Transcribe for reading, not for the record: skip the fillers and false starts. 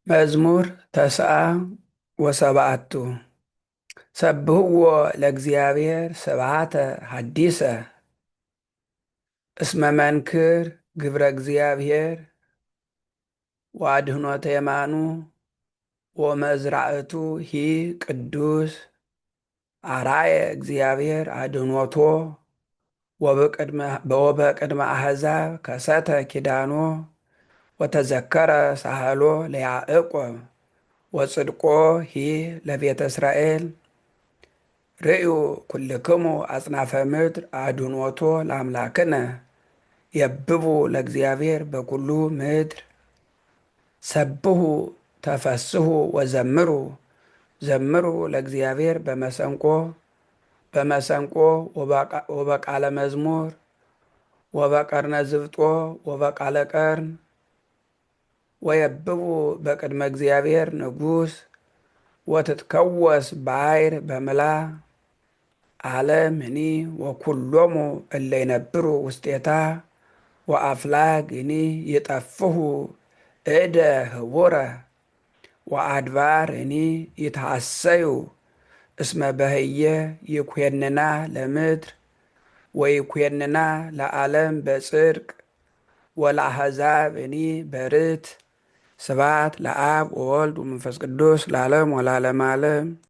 መዝሙር ተስዓ ወሰብዓቱ ሰብህዎ ለእግዚአብሔር ስብዓተ ሐዲሰ እስመ መንክር ግብረ እግዚአብሔር ወአድኅኖተ የማኑ ወመዝራእቱ ሂ ቅዱስ አርአየ እግዚአብሔር አድኅኖቶ ወበቅድመ አሕዛብ ከሰተ ኪዳኖ ወተዘከረ ሳህሎ ለያዕቆብ ወጽድቆ ሂ ለቤተ እስራኤል ርእዩ ኩልክሙ አጽናፈ ምድር አድኅኖቶ ለአምላክነ የብቡ ለእግዚአብሔር በኩሉ ምድር ሰብሑ ተፈስሑ ወዘምሩ ዘምሩ ለእግዚአብሔር በመሰንቆ ወበቃለ መዝሙር ወበቀርነ ዝብጦ ወበቃለ ቀርን ወየብቡ በቅድመ እግዚአብሔር ንጉሥ ወትትከወስ ባሕር በምላ ዓለምኒ ወኩሎሙ እለ ይነብሩ ውስቴታ ወአፍላግኒ ይጠፍሑ እደ ህቡረ ወአድባርኒ ይትሐሰዩ እስመ በህየ ይኩነና ለምድር ወይኩነና ለዓለም በጽድቅ ወለአሕዛብኒ በርትዕ ስብሐት ለአብ ወወልድ ወመንፈስ ቅዱስ ለዓለም ወለዓለመ ዓለም።